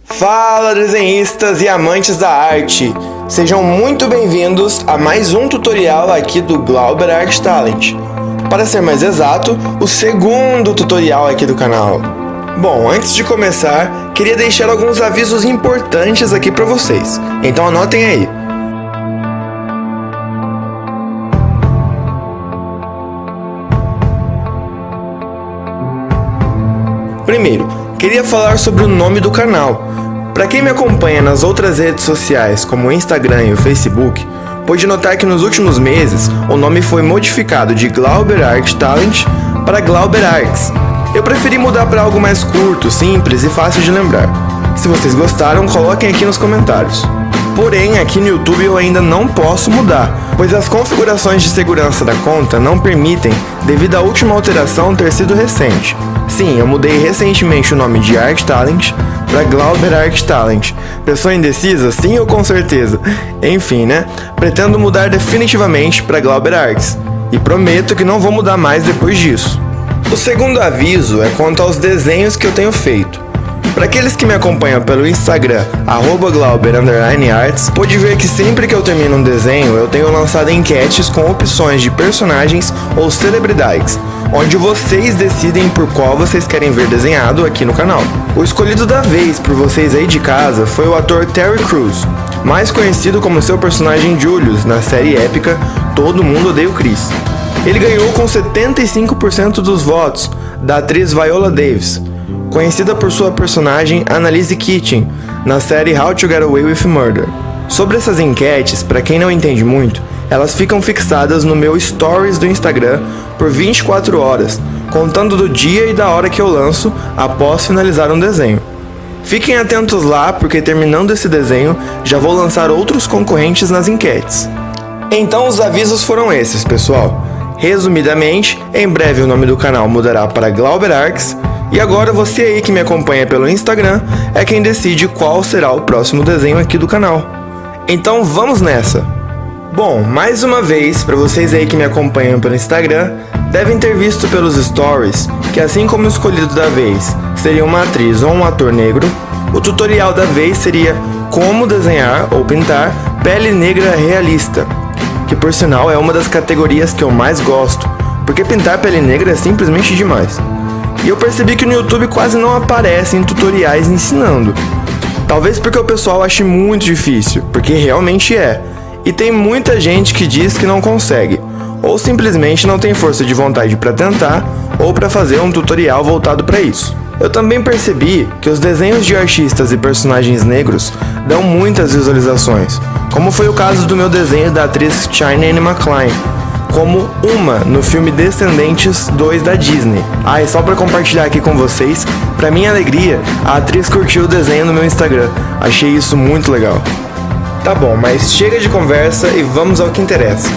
Fala, desenhistas e amantes da arte! Sejam muito bem-vindos a mais um tutorial aqui do Glauber Art Talent. Para ser mais exato, o segundo tutorial aqui do canal. Bom, antes de começar, queria deixar alguns avisos importantes aqui para vocês, então anotem aí. Primeiro, queria falar sobre o nome do canal. Para quem me acompanha nas outras redes sociais, como o Instagram e o Facebook, pode notar que nos últimos meses o nome foi modificado de Glauber Art Talent para Glauber Arts. Eu preferi mudar para algo mais curto, simples e fácil de lembrar. Se vocês gostaram, coloquem aqui nos comentários. Porém, aqui no YouTube eu ainda não posso mudar, pois as configurações de segurança da conta não permitem, devido à última alteração ter sido recente. Sim, eu mudei recentemente o nome de Art Talent para Glauber Art Talent. Pessoa indecisa? Sim ou com certeza? Enfim, né? Pretendo mudar definitivamente para Glauber Arts, e prometo que não vou mudar mais depois disso. O segundo aviso é quanto aos desenhos que eu tenho feito. Para aqueles que me acompanham pelo Instagram, @Glauber_Arts, pode ver que sempre que eu termino um desenho, eu tenho lançado enquetes com opções de personagens ou celebridades, onde vocês decidem por qual vocês querem ver desenhado aqui no canal. O escolhido da vez por vocês aí de casa foi o ator Terry Crews, mais conhecido como seu personagem Julius na série épica Todo Mundo Odeia o Chris. Ele ganhou com 75% dos votos da atriz Viola Davis, conhecida por sua personagem Annalise Keating, na série How to Get Away with Murder. Sobre essas enquetes, para quem não entende muito, elas ficam fixadas no meu Stories do Instagram por 24 horas, contando do dia e da hora que eu lanço após finalizar um desenho. Fiquem atentos lá, porque terminando esse desenho, já vou lançar outros concorrentes nas enquetes. Então os avisos foram esses, pessoal. Resumidamente, em breve o nome do canal mudará para Glauber Arts. E agora você aí que me acompanha pelo Instagram é quem decide qual será o próximo desenho aqui do canal. Então vamos nessa! Bom, mais uma vez, para vocês aí que me acompanham pelo Instagram, devem ter visto pelos stories que, assim como o escolhido da vez seria uma atriz ou um ator negro, o tutorial da vez seria como desenhar ou pintar pele negra realista, que por sinal é uma das categorias que eu mais gosto, porque pintar pele negra é simplesmente demais. E eu percebi que no YouTube quase não aparecem tutoriais ensinando. Talvez porque o pessoal ache muito difícil, porque realmente é. E tem muita gente que diz que não consegue, ou simplesmente não tem força de vontade para tentar, ou para fazer um tutorial voltado para isso. Eu também percebi que os desenhos de artistas e personagens negros dão muitas visualizações, como foi o caso do meu desenho da atriz China Anne McClain, como Uma no filme Descendentes 2 da Disney. E só para compartilhar aqui com vocês, para minha alegria, a atriz curtiu o desenho no meu Instagram. Achei isso muito legal. Tá bom, mas chega de conversa e vamos ao que interessa.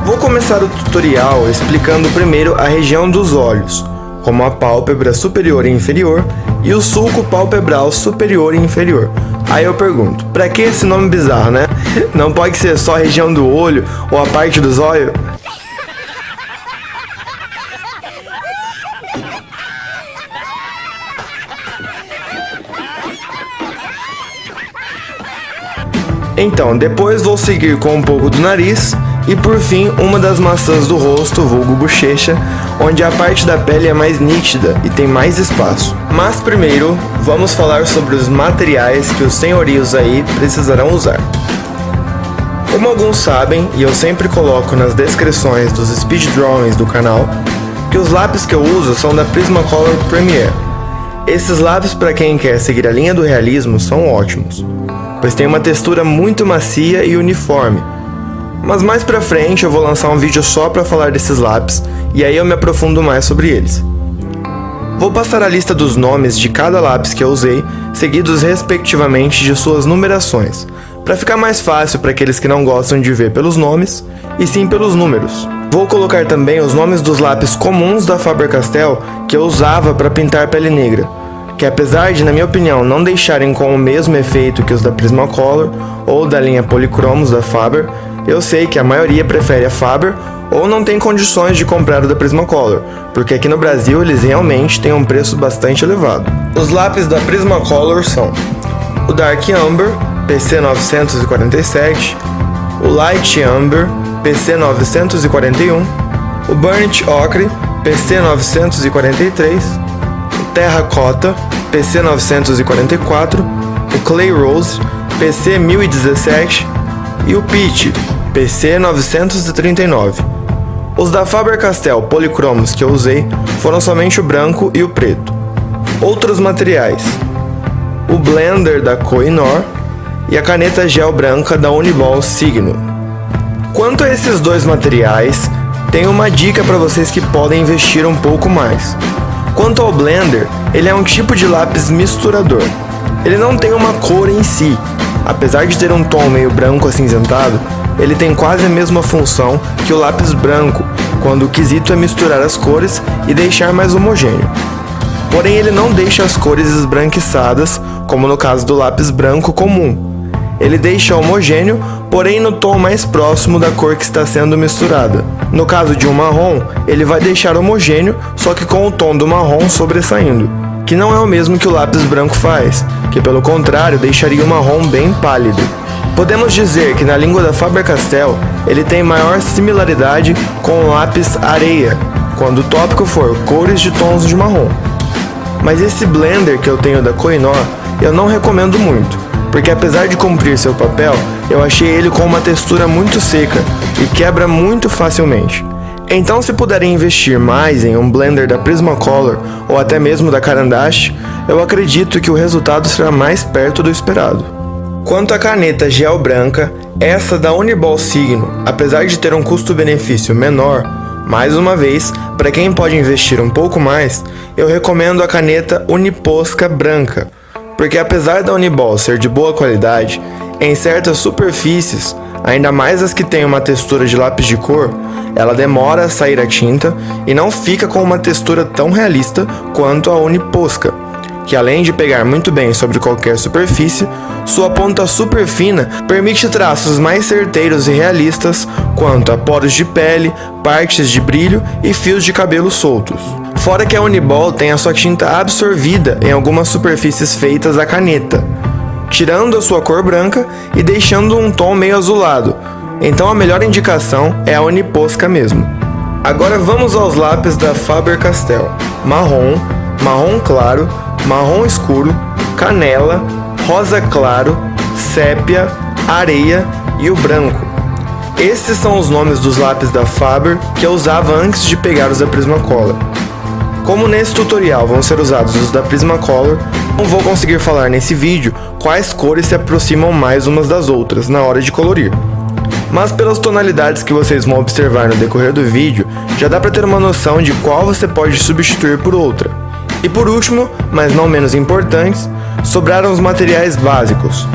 Vou começar o tutorial explicando primeiro a região dos olhos, como a pálpebra superior e inferior e o sulco palpebral superior e inferior. Aí eu pergunto, pra que esse nome bizarro, né? Não pode ser só a região do olho ou a parte dos olhos? Então, depois vou seguir com um pouco do nariz e por fim uma das maçãs do rosto, vulgo bochecha, onde a parte da pele é mais nítida e tem mais espaço. Mas primeiro, vamos falar sobre os materiais que os senhorios aí precisarão usar. Como alguns sabem, e eu sempre coloco nas descrições dos speed drawings do canal, que os lápis que eu uso são da Prismacolor Premier. Esses lápis, para quem quer seguir a linha do realismo, são ótimos, pois tem uma textura muito macia e uniforme. Mas mais pra frente eu vou lançar um vídeo só para falar desses lápis, e aí eu me aprofundo mais sobre eles. Vou passar a lista dos nomes de cada lápis que eu usei, seguidos respectivamente de suas numerações, para ficar mais fácil para aqueles que não gostam de ver pelos nomes, e sim pelos números. Vou colocar também os nomes dos lápis comuns da Faber-Castell que eu usava para pintar pele negra, que apesar de, na minha opinião, não deixarem com o mesmo efeito que os da Prismacolor ou da linha Polychromos da Faber, eu sei que a maioria prefere a Faber ou não tem condições de comprar o da Prismacolor, porque aqui no Brasil eles realmente têm um preço bastante elevado. Os lápis da Prismacolor são o Dark Amber PC 947, o Light Amber PC 941, o Burnt Ochre PC 943, o Terracota PC 944, o Clay Rose PC 1017 e o Peach PC 939. Os da Faber-Castell policromos que eu usei foram somente o branco e o preto. Outros materiais: o blender da Koh-i-Noor e a caneta gel branca da Uniball Signo. Quanto a esses dois materiais, tenho uma dica para vocês que podem investir um pouco mais. Quanto ao blender, ele é um tipo de lápis misturador. Ele não tem uma cor em si. Apesar de ter um tom meio branco acinzentado, ele tem quase a mesma função que o lápis branco, quando o quesito é misturar as cores e deixar mais homogêneo. Porém, ele não deixa as cores esbranquiçadas, como no caso do lápis branco comum. Ele deixa homogêneo, porém no tom mais próximo da cor que está sendo misturada. No caso de um marrom, ele vai deixar homogêneo, só que com o tom do marrom sobressaindo, que não é o mesmo que o lápis branco faz, que pelo contrário deixaria o marrom bem pálido. Podemos dizer que na língua da Faber-Castell ele tem maior similaridade com o lápis areia, quando o tópico for cores de tons de marrom. Mas esse blender que eu tenho da Koh-i-Noor eu não recomendo muito, porque apesar de cumprir seu papel, eu achei ele com uma textura muito seca e quebra muito facilmente. Então, se puderem investir mais em um blender da Prismacolor ou até mesmo da Caran d'Ache, eu acredito que o resultado será mais perto do esperado. Quanto à caneta gel branca, essa da Uniball Signo, apesar de ter um custo-benefício menor, mais uma vez, para quem pode investir um pouco mais, eu recomendo a caneta Uniposca branca, porque apesar da Uniball ser de boa qualidade, em certas superfícies, ainda mais as que têm uma textura de lápis de cor, ela demora a sair a tinta e não fica com uma textura tão realista quanto a Uniposca, que além de pegar muito bem sobre qualquer superfície, sua ponta super fina permite traços mais certeiros e realistas quanto a poros de pele, partes de brilho e fios de cabelo soltos. Fora que a Uniball tem a sua tinta absorvida em algumas superfícies feitas a caneta, tirando a sua cor branca e deixando um tom meio azulado. Então a melhor indicação é a Uniposca mesmo. Agora vamos aos lápis da Faber-Castell: marrom, marrom claro, marrom escuro, canela, rosa claro, sépia, areia e o branco. Esses são os nomes dos lápis da Faber que eu usava antes de pegar os da Prismacolor. Como nesse tutorial vão ser usados os da Prismacolor, não vou conseguir falar nesse vídeo quais cores se aproximam mais umas das outras na hora de colorir. Mas pelas tonalidades que vocês vão observar no decorrer do vídeo, já dá para ter uma noção de qual você pode substituir por outra. E por último, mas não menos importantes, sobraram os materiais básicos.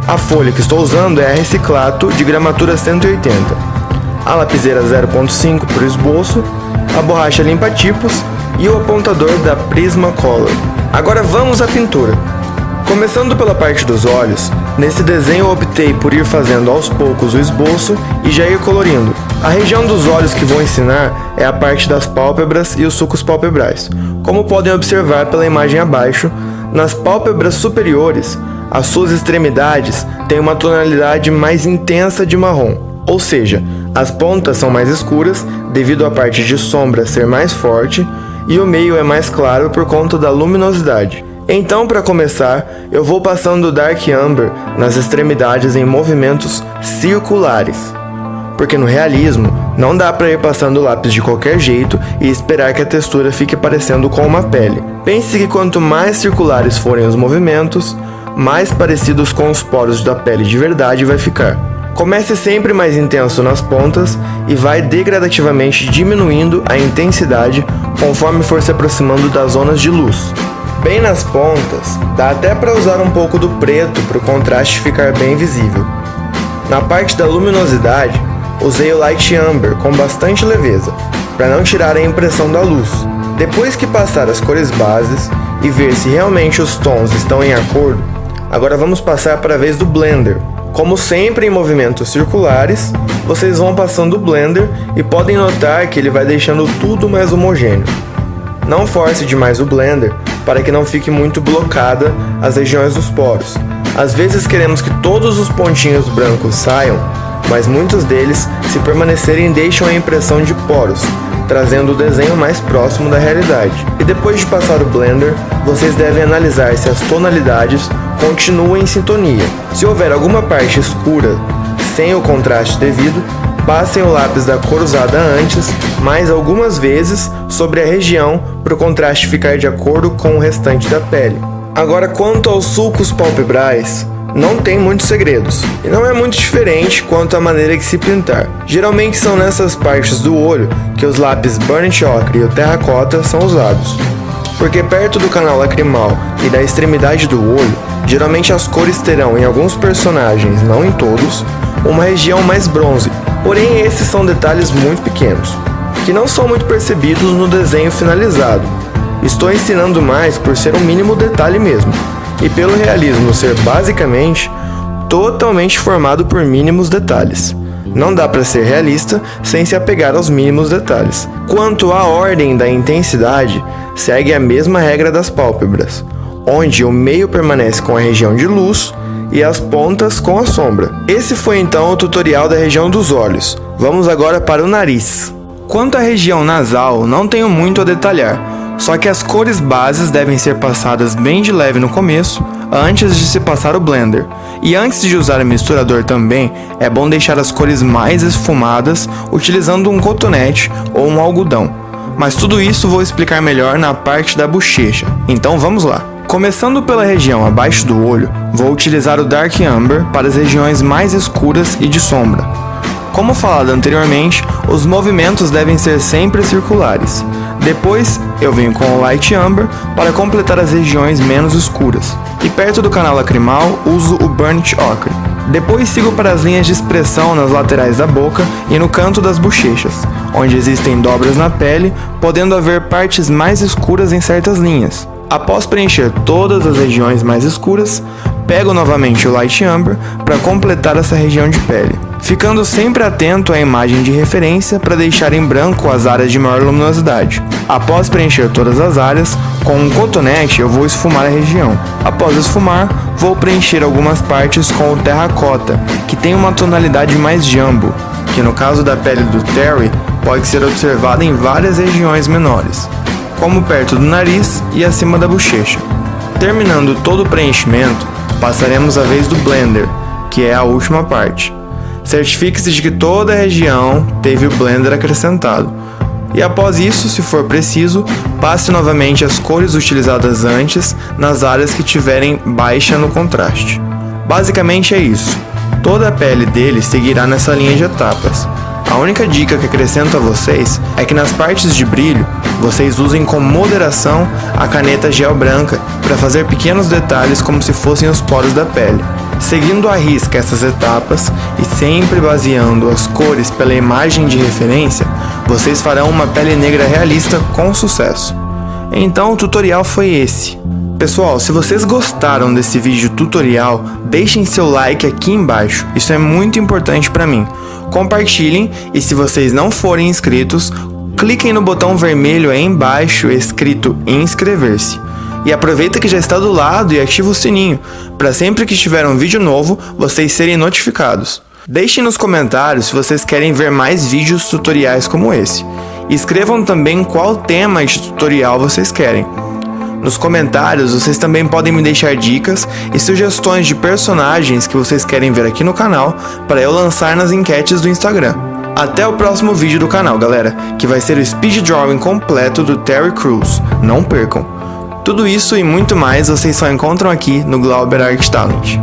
A folha que estou usando é a Reciclato de gramatura 180, a lapiseira 0.5 para o esboço, a borracha limpa-tipos e o apontador da Prismacolor. Agora vamos à pintura. Começando pela parte dos olhos, nesse desenho eu optei por ir fazendo aos poucos o esboço e já ir colorindo. A região dos olhos que vou ensinar é a parte das pálpebras e os sulcos palpebrais. Como podem observar pela imagem abaixo, nas pálpebras superiores, as suas extremidades têm uma tonalidade mais intensa de marrom, ou seja, as pontas são mais escuras devido à parte de sombra ser mais forte e o meio é mais claro por conta da luminosidade. Então, para começar, eu vou passando o Dark Amber nas extremidades em movimentos circulares, porque no realismo não dá para ir passando o lápis de qualquer jeito e esperar que a textura fique parecendo com uma pele. Pense que quanto mais circulares forem os movimentos, mais parecidos com os poros da pele de verdade vai ficar. Comece sempre mais intenso nas pontas e vai degradativamente diminuindo a intensidade conforme for se aproximando das zonas de luz. Bem nas pontas, dá até para usar um pouco do preto para o contraste ficar bem visível. Na parte da luminosidade, usei o Light Amber com bastante leveza, para não tirar a impressão da luz. Depois que passar as cores bases e ver se realmente os tons estão em acordo, agora vamos passar para a vez do blender. Como sempre em movimentos circulares, vocês vão passando o blender e podem notar que ele vai deixando tudo mais homogêneo. Não force demais o blender para que não fique muito blocada as regiões dos poros. Às vezes queremos que todos os pontinhos brancos saiam, mas muitos deles, se permanecerem, deixam a impressão de poros, trazendo o desenho mais próximo da realidade. E depois de passar o blender, vocês devem analisar se as tonalidades continuam em sintonia. Se houver alguma parte escura sem o contraste devido, passem o lápis da cor usada antes mais algumas vezes sobre a região para o contraste ficar de acordo com o restante da pele. Agora, quanto aos sulcos palpebrais, não tem muitos segredos, e não é muito diferente quanto à maneira que se pintar. Geralmente são nessas partes do olho que os lápis Burnt Ochre e o terracota são usados, porque perto do canal lacrimal e da extremidade do olho, geralmente as cores terão em alguns personagens, não em todos, uma região mais bronze, porém esses são detalhes muito pequenos, que não são muito percebidos no desenho finalizado. Estou ensinando mais por ser um mínimo detalhe mesmo, e pelo realismo ser basicamente totalmente formado por mínimos detalhes. Não dá para ser realista sem se apegar aos mínimos detalhes. Quanto à ordem da intensidade, segue a mesma regra das pálpebras, onde o meio permanece com a região de luz e as pontas com a sombra. Esse foi então o tutorial da região dos olhos. Vamos agora para o nariz. Quanto à região nasal, não tenho muito a detalhar, só que as cores bases devem ser passadas bem de leve no começo, antes de se passar o blender. E antes de usar o misturador também, é bom deixar as cores mais esfumadas utilizando um cotonete ou um algodão. Mas tudo isso vou explicar melhor na parte da bochecha, então vamos lá. Começando pela região abaixo do olho, vou utilizar o Dark Amber para as regiões mais escuras e de sombra. Como falado anteriormente, os movimentos devem ser sempre circulares. Depois, eu venho com o Light Amber para completar as regiões menos escuras. E perto do canal lacrimal, uso o Burnt Ochre. Depois sigo para as linhas de expressão nas laterais da boca e no canto das bochechas, onde existem dobras na pele, podendo haver partes mais escuras em certas linhas. Após preencher todas as regiões mais escuras, pego novamente o Light Amber para completar essa região de pele, ficando sempre atento à imagem de referência para deixar em branco as áreas de maior luminosidade. Após preencher todas as áreas, com um cotonete eu vou esfumar a região. Após esfumar, vou preencher algumas partes com o terracota, que tem uma tonalidade mais jumbo, que no caso da pele do Terry pode ser observada em várias regiões menores, como perto do nariz e acima da bochecha. Terminando todo o preenchimento, passaremos a vez do blender, que é a última parte. Certifique-se de que toda a região teve o blender acrescentado. E após isso, se for preciso, passe novamente as cores utilizadas antes nas áreas que tiverem baixa no contraste. Basicamente é isso. Toda a pele dele seguirá nessa linha de etapas. A única dica que acrescento a vocês é que nas partes de brilho, vocês usem com moderação a caneta gel branca para fazer pequenos detalhes como se fossem os poros da pele. Seguindo à risca essas etapas e sempre baseando as cores pela imagem de referência, vocês farão uma pele negra realista com sucesso. Então o tutorial foi esse. Pessoal, se vocês gostaram desse vídeo tutorial, deixem seu like aqui embaixo, isso é muito importante para mim. Compartilhem e se vocês não forem inscritos, cliquem no botão vermelho aí embaixo escrito inscrever-se. E aproveita que já está do lado e ativa o sininho, para sempre que tiver um vídeo novo, vocês serem notificados. Deixem nos comentários se vocês querem ver mais vídeos tutoriais como esse. E escrevam também qual tema de tutorial vocês querem. Nos comentários vocês também podem me deixar dicas e sugestões de personagens que vocês querem ver aqui no canal para eu lançar nas enquetes do Instagram. Até o próximo vídeo do canal, galera, que vai ser o speed drawing completo do Terry Crews. Não percam! Tudo isso e muito mais vocês só encontram aqui no Glauber Art Talent.